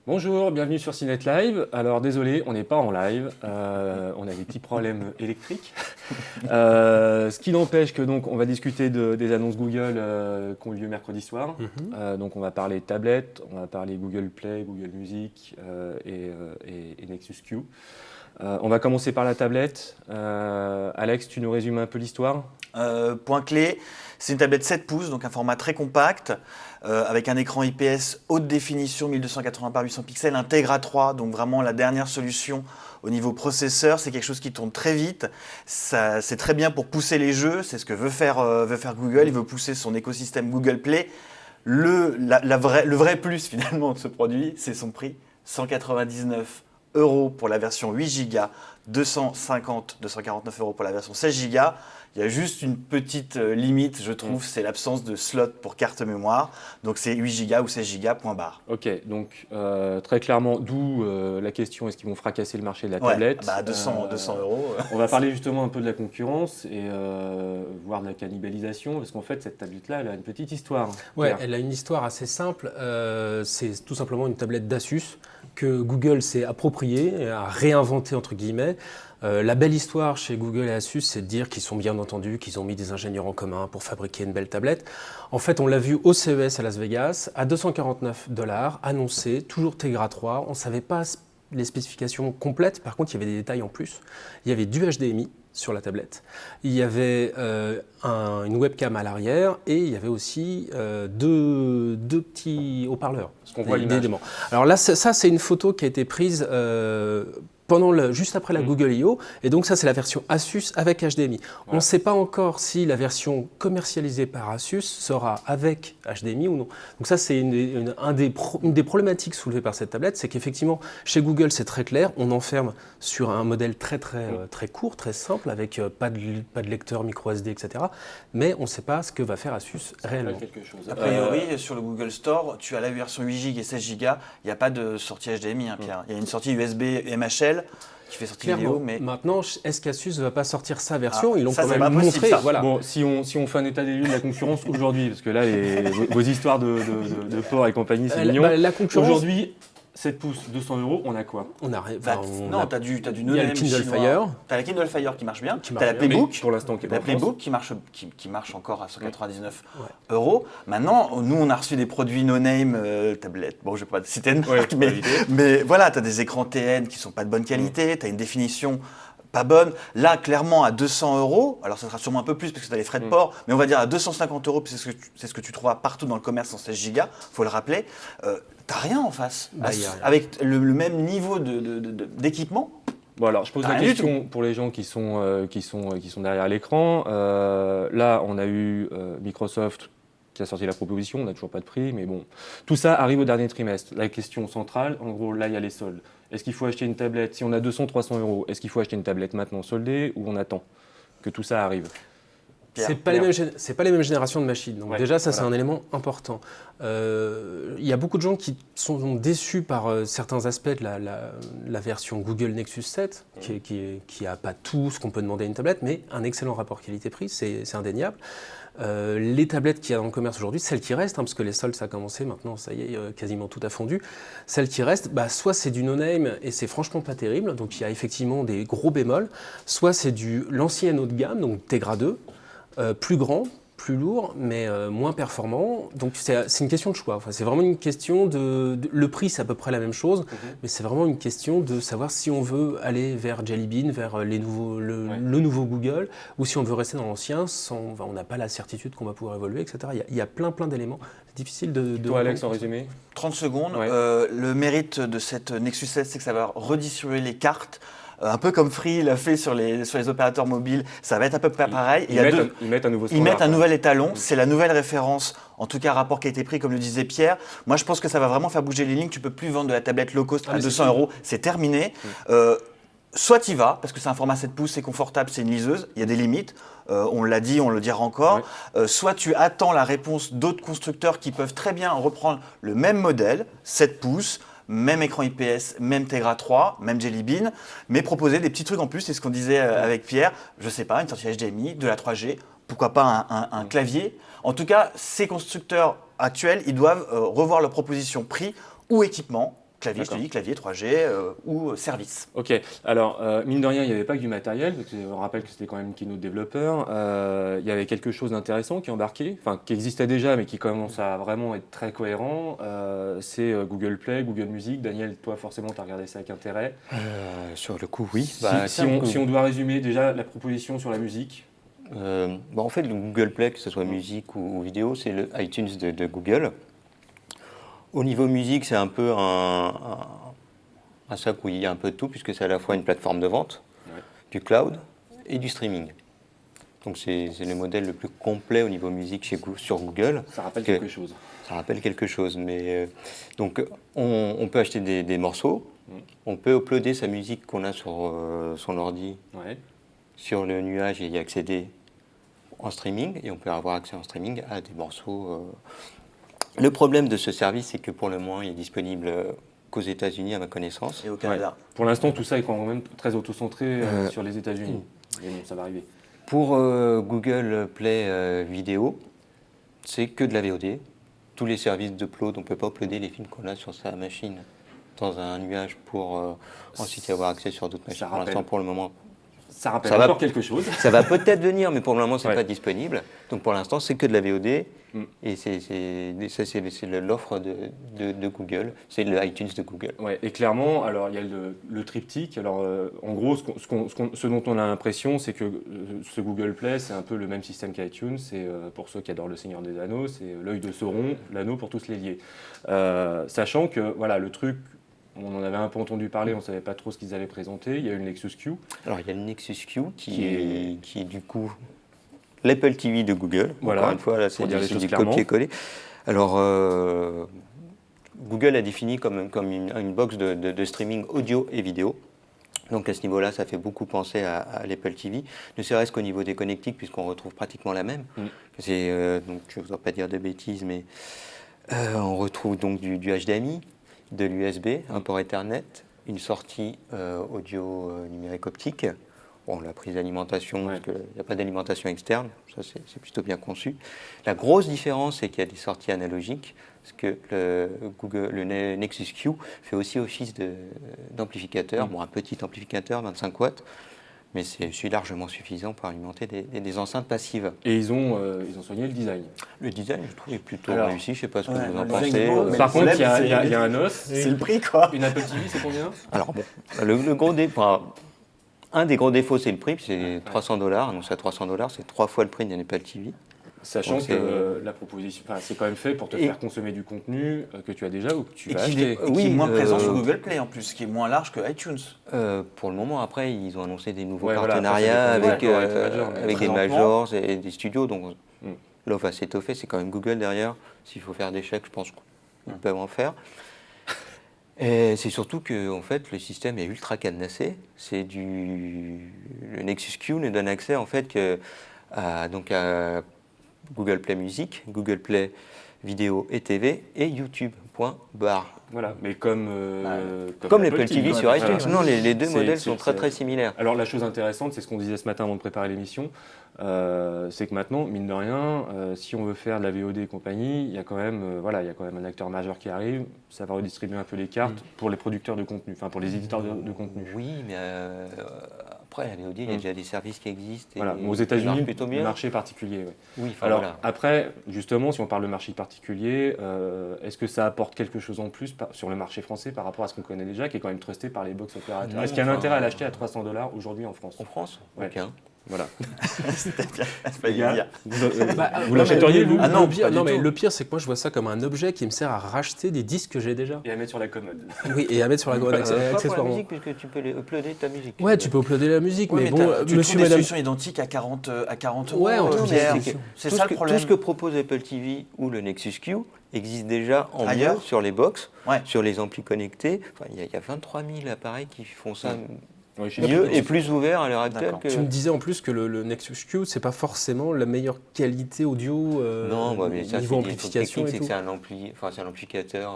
Bonjour, bienvenue sur CNET Live. Alors désolé, on n'est pas en live, on a des petits problèmes électriques. Ce qui n'empêche que donc on va discuter des annonces Google qui ont eu lieu mercredi soir. Donc on va parler tablettes, on va parler Google Play, Google Music et Nexus Q. On va commencer par la tablette. Alex, tu nous résumes un peu l'histoire? Point clé, c'est une tablette 7 pouces, donc un format très compact, avec un écran IPS haute définition 1280 par 800 pixels, un Tegra 3, donc vraiment la dernière solution au niveau processeur. C'est quelque chose qui tourne très vite, c'est très bien pour pousser les jeux, c'est ce que veut faire Google, il veut pousser son écosystème Google Play. Le vrai plus finalement de ce produit, c'est son prix, 199 € pour la version 8 Go, 249 € pour la version 16 Go. Il y a juste une petite limite, je trouve, c'est l'absence de slot pour carte mémoire. Donc c'est 8 Go ou 16 Go, point barre. Ok, donc très clairement, d'où la question, est-ce qu'ils vont fracasser le marché de la tablette? 200 €. On va parler justement un peu de la concurrence et voir de la cannibalisation, parce qu'en fait, cette tablette-là, elle a une petite histoire. Ouais, Pierre. elle a une histoire assez simple. C'est tout simplement une tablette d'Asus que Google s'est appropriée, a réinventée entre guillemets. La belle histoire chez Google et Asus, c'est de dire qu'ils sont bien entendus, qu'ils ont mis des ingénieurs en commun pour fabriquer une belle tablette. En fait, on l'a vu au CES à Las Vegas, à 249 $, annoncé, toujours Tegra 3. On ne savait pas les spécifications complètes, par contre, il y avait des détails en plus. Il y avait du HDMI sur la tablette, il y avait une webcam à l'arrière et il y avait aussi deux petits haut-parleurs. Ce qu'on voit à l'image. Alors là, ça c'est une photo qui a été prise juste après la Google I.O. Et donc ça, c'est la version Asus avec HDMI. Ouais. On ne sait pas encore si la version commercialisée par Asus sera avec HDMI ou non. Donc ça, c'est une des problématiques soulevées par cette tablette, c'est qu'effectivement, chez Google, c'est très clair. On enferme sur un modèle très court, très simple, avec pas de lecteur micro SD, etc. Mais on ne sait pas ce que va faire Asus réellement. Quelque chose. A priori, sur le Google Store, tu as la version 8 Go et 16 Go. Il n'y a pas de sortie HDMI, hein, Pierre. Il y a une sortie USB MHL qui fait sortie vidéo. Mais maintenant, est-ce qu'Asus ne va pas sortir sa version? Ils l'ont ça, quand c'est même pas possible, montré. ça. Voilà. Bon, si on fait un état des lieux de la concurrence aujourd'hui, parce que là, vos histoires de port et compagnie, c'est mignon. La concurrence. Aujourd'hui, 7 pouces, 200 €, on a quoi? On a, non, tu as du il y a le Kindle Fire. Tu as la Kindle Fire qui marche bien. Tu as marche la bien. Playbook. Pour l'instant, qui est pas La en France. Playbook qui marche encore à 199 €. Maintenant, nous, on a reçu des produits no-name tablettes. Bon, je ne vais pas citer de marque, mais voilà, tu as des écrans TN qui ne sont pas de bonne qualité, tu as une définition pas bonne. Là, clairement, à 200 €, alors ça sera sûrement un peu plus parce que tu as les frais de port, mais on va dire à 250 €, puis c'est ce que tu trouves partout dans le commerce en 16 Go, il faut le rappeler. T'as rien en face. Y a rien. Avec le même niveau d'équipement. Bon, alors je pose la question pour les gens qui sont derrière l'écran. Là, on a eu Microsoft qui a sorti la proposition, on n'a toujours pas de prix, mais bon. Tout ça arrive au dernier trimestre. La question centrale, en gros, là, il y a les soldes. Est-ce qu'il faut acheter une tablette, si on a 200-300 €, est-ce qu'il faut acheter une tablette maintenant soldée ou on attend que tout ça arrive? C'est pas les mêmes générations de machines. Donc déjà, ça, c'est un élément important. Il y a beaucoup de gens qui sont déçus par certains aspects de la version Google Nexus 7, qui n'a pas tout ce qu'on peut demander à une tablette, mais un excellent rapport qualité-prix, c'est indéniable. Les tablettes qu'il y a dans le commerce aujourd'hui, celles qui restent, parce que les soldes, ça a commencé, maintenant, ça y est, quasiment tout a fondu. Celles qui restent, soit c'est du no-name et c'est franchement pas terrible, donc il y a effectivement des gros bémols, soit c'est l'ancien haut de gamme, donc Tegra 2, plus grand, plus lourd, mais moins performant. Donc c'est une question de choix. Enfin, c'est vraiment une question le prix, c'est à peu près la même chose, mais c'est vraiment une question de savoir si on veut aller vers Jelly Bean, vers le nouveau Google, ou si on veut rester dans l'ancien, on n'a pas la certitude qu'on va pouvoir évoluer, etc. Il y a plein d'éléments. C'est difficile de... Toi, Alex, en résumé? 30 secondes. Ouais. Le mérite de cette Nexus 7, c'est que ça va redistribuer les cartes. Un peu comme Free l'a fait sur les opérateurs mobiles, ça va être à peu près pareil. Ils mettent un nouveau standard. Ils mettent un nouvel étalon, c'est la nouvelle référence, en tout cas rapport qui a été pris, comme le disait Pierre. Moi, je pense que ça va vraiment faire bouger les lignes. Tu ne peux plus vendre de la tablette low cost à 200 €, c'est terminé. Soit tu y vas, parce que c'est un format 7 pouces, c'est confortable, c'est une liseuse, il y a des limites, on l'a dit, on le dira encore. Soit tu attends la réponse d'autres constructeurs qui peuvent très bien reprendre le même modèle, 7 pouces, même écran IPS, même Tegra 3, même Jelly Bean, mais proposer des petits trucs en plus, c'est ce qu'on disait avec Pierre, je sais pas, une sortie HDMI, de la 3G, pourquoi pas un clavier. En tout cas, ces constructeurs actuels, ils doivent revoir leur proposition prix ou équipement. Clavier, je te D'accord. dis clavier 3G ou service. Ok, alors mine de rien, il n'y avait pas que du matériel, parce que on rappelle que c'était quand même une keynote développeur. Il y avait quelque chose d'intéressant qui est embarqué, enfin qui existait déjà, mais qui commence à vraiment être très cohérent. C'est Google Play, Google Music. Daniel, toi forcément, tu as regardé ça avec intérêt. Sur le coup, oui. Si on doit résumer déjà la proposition sur la musique. En fait, le Google Play, que ce soit musique ou vidéo, c'est le iTunes de Google. Au niveau musique, c'est un peu un sac où il y a un peu de tout, puisque c'est à la fois une plateforme de vente, du cloud et du streaming. Donc c'est le modèle le plus complet au niveau musique sur Google. Ça rappelle quelque chose. Ça rappelle quelque chose, mais donc on peut acheter des morceaux, on peut uploader sa musique qu'on a sur son ordi sur le nuage et y accéder en streaming, et on peut avoir accès en streaming à des morceaux. Le problème de ce service, c'est que pour le moment, il est disponible qu'aux États-Unis, à ma connaissance. Et au Canada. Pour l'instant, tout ça est quand même très auto-centré sur les États-Unis. Mais bon, ça va arriver. Pour Google Play Vidéo, c'est que de la VOD. Tous les services d'upload, on ne peut pas uploader les films qu'on a sur sa machine dans un nuage pour ensuite y avoir accès sur d'autres machines. Pour l'instant, pour le moment, ça rappelle encore quelque chose. Ça va peut-être venir, mais pour le moment, ce n'est pas disponible. Donc pour l'instant, c'est que de la VOD. Et c'est l'offre de Google, c'est le iTunes de Google. Ouais, et clairement, alors il y a le triptyque. Alors en gros, ce dont on a l'impression, c'est que ce Google Play, c'est un peu le même système qu'iTunes. C'est pour ceux qui adorent le Seigneur des Anneaux, c'est l'œil de Sauron, l'anneau pour tous les lier. Sachant que voilà, le truc, on en avait un peu entendu parler, on ne savait pas trop ce qu'ils allaient présenter. Il y a eu le Nexus Q. Alors il y a le Nexus Q qui est du coup l'Apple TV de Google. Voilà, encore une fois, là, c'est du copier-coller. Alors, Google a défini comme une box de streaming audio et vidéo. Donc à ce niveau-là, ça fait beaucoup penser à l'Apple TV, ne serait-ce qu'au niveau des connectiques, puisqu'on retrouve pratiquement la même. Donc je ne voudrais pas dire de bêtises, mais on retrouve donc du HDMI, de l'USB, un port Ethernet, une sortie audio numérique optique. Bon, la prise d'alimentation, parce qu'il n'y a pas d'alimentation externe, ça c'est plutôt bien conçu. La grosse différence, c'est qu'il y a des sorties analogiques, parce que le Nexus Q fait aussi office d'amplificateur, un petit amplificateur, 25 watts, mais c'est largement suffisant pour alimenter des enceintes passives. Et ils ont soigné le design. Le design, je trouve, est plutôt réussi, je ne sais pas ce que vous en pensez. Par contre, il y a un os. C'est le prix, quoi. Une Apple TV, c'est combien? Alors bon, le gros un des gros défauts, c'est le prix, c'est $300. Donc à $300, c'est 3 fois le prix d'une Apple TV. Sachant que la proposition, c'est quand même fait pour te faire consommer du contenu que tu as déjà ou que tu vas acheter. Qui est moins présent sur Google Play en plus, qui est moins large que iTunes. Pour le moment, après, ils ont annoncé des nouveaux partenariats avec des majors et des studios. Donc l'offre va s'étoffer, c'est quand même Google derrière. S'il faut faire des chèques, je pense qu'ils peuvent en faire. Et c'est surtout que en fait, le système est ultra cadenassé. Le Nexus Q ne donne accès en fait à Google Play Music, Google Play Vidéo et TV et YouTube. Voilà, mais comme l'Apple TV sur iTunes. Non, les deux modèles sont très similaires. Alors la chose intéressante, c'est ce qu'on disait ce matin avant de préparer l'émission, c'est que maintenant, mine de rien, si on veut faire de la VOD et compagnie, il y a quand même un acteur majeur qui arrive, ça va redistribuer un peu les cartes pour les producteurs de contenu, enfin pour les éditeurs de contenu. Oui, mais après, la VOD, il y a déjà des services qui existent. Voilà, aux États-Unis, le marché particulier. Oui, alors après, justement, si on parle de marché particulier, est-ce que ça apporte quelque chose en plus sur le marché français par rapport à ce qu'on connaît déjà, qui est quand même trusté par les box opérateurs? Est-ce qu'il y a un intérêt à l'acheter à $300 aujourd'hui en France? En France, aucun. Voilà. Vous l'achèteriez, vous? Mais le pire, c'est que moi, je vois ça comme un objet qui me sert à racheter des disques que j'ai déjà. Et à mettre sur la commode. Oui, et à mettre sur la commode, accessoirement. Pas pour la musique, puisque tu peux uploader ta musique. Ouais, tu peux uploader la musique, mais bon, tu trouves des solutions identiques à 40 euros. Ouais, c'est ça le problème. Tout ce que propose Apple TV ou le Nexus Q existe déjà en mieux sur les box, sur les amplis connectés. Enfin, il y a 23 000 appareils qui font ça Ouais, mieux et plus ouvert à l'heure actuelle D'accord. que... Tu me disais en plus que le Nexus Q, c'est pas forcément la meilleure qualité audio Non, bah, mais ça, niveau c'est amplification technique, et c'est tout. que c'est un amplificateur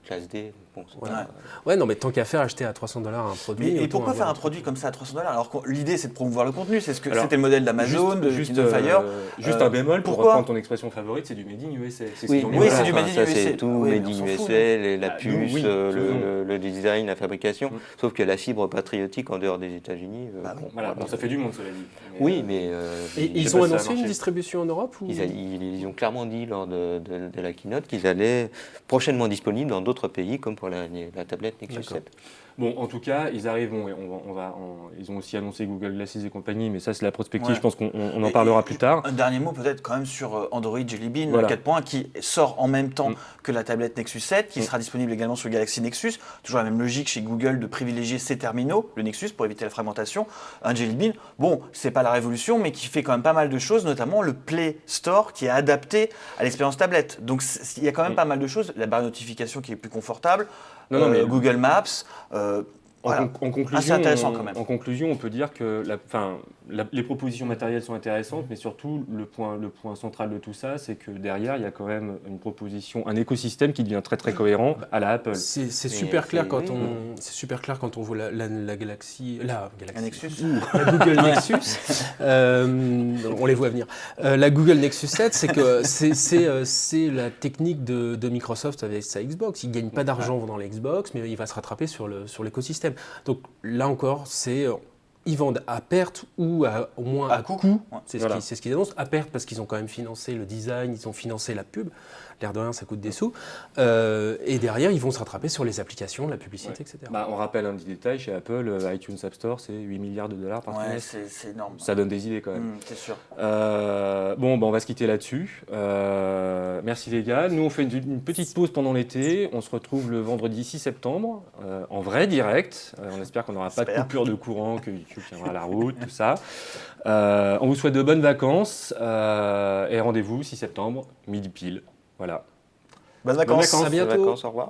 classe D. Bon, c'est Voilà. pas- Ouais, non, mais tant qu'à faire, acheter à 300 $ un produit. Et autant pourquoi faire avoir un produit comme ça à 300 $ alors que l'idée c'est de promouvoir le contenu, c'est ce que Alors, c'était le modèle d'Amazon, de Kindle Fire. Juste un bémol pour pourquoi reprendre ton expression favorite, c'est du Made in USA. C'est ce Oui, qu'ils ont mis oui, en c'est place. du Made in ça, USA. c'est tout Oui, mais Made on in s'en fout, USA, la Ah, puce, nous, oui, le design, la fabrication. Mm. Sauf que la fibre patriotique en dehors des États-Unis. Bah oui. Voilà, bon, ça fait du monde, cela dit. Oui, mais Et je sais ils pas ont si ça a annoncé une marché. distribution en Europe ou... ils ont clairement dit lors de la keynote qu'ils allaient prochainement disponibles dans d'autres pays, comme pour la tablette Nexus D'accord. 7. Bon, en tout cas, ils arrivent, ils ont aussi annoncé Google Glasses et compagnie, mais ça c'est la prospective, Ouais. je pense qu'on en parlera plus tard. Un dernier mot peut-être quand même sur Android Jelly Bean Voilà. 4.1 qui sort en même temps Mm. que la tablette Nexus 7, qui sera disponible également sur le Galaxy Nexus. Toujours la même logique chez Google de privilégier ses terminaux, le Nexus, pour éviter la fragmentation. Un Jelly Bean, bon, c'est pas la révolution, mais qui fait quand même pas mal de choses, notamment le Play Store qui est adapté à l'expérience tablette. Donc il y a quand même pas mal de choses. La barre de notification qui est plus confortable, Non, mais Google Maps. Voilà. En conclusion, Assez intéressant quand même. En conclusion, on peut dire que les propositions matérielles sont intéressantes, mais surtout le point central de tout ça, c'est que derrière, il y a quand même une proposition, un écosystème qui devient très très cohérent à la Apple. C'est Mais super clair c'est- quand oui. c'est super clair quand on voit la Galaxy, Un Nexus. la Google Nexus. On les voit venir. La Google Nexus 7, c'est que c'est la technique de Microsoft avec sa Xbox. Il gagne pas d'argent dans les Xbox, mais il va se rattraper sur l'écosystème. Donc là encore, ils vendent à perte ou au moins à coût. Ouais. C'est Voilà. ce qu'ils annoncent. À perte parce qu'ils ont quand même financé le design, ils ont financé la pub. L'air de rien, ça coûte des sous. Et derrière, ils vont se rattraper sur les applications, la publicité, etc. Bah, on rappelle un petit détail, chez Apple, iTunes App Store, c'est 8 milliards de dollars par Ouais, trimestre. c'est énorme. Ça donne des idées quand même. C'est sûr. Bon, on va se quitter là-dessus. Merci les gars. Nous, on fait une petite pause pendant l'été. On se retrouve le vendredi 6 septembre, en vrai direct. On espère qu'on n'aura pas de J'espère. coupure de courant, que YouTube tiendra la route, tout ça. On vous souhaite de bonnes vacances et rendez-vous 6 septembre, midi pile. Voilà. Bonnes vacances. vacances. À bientôt. Vacances, au revoir.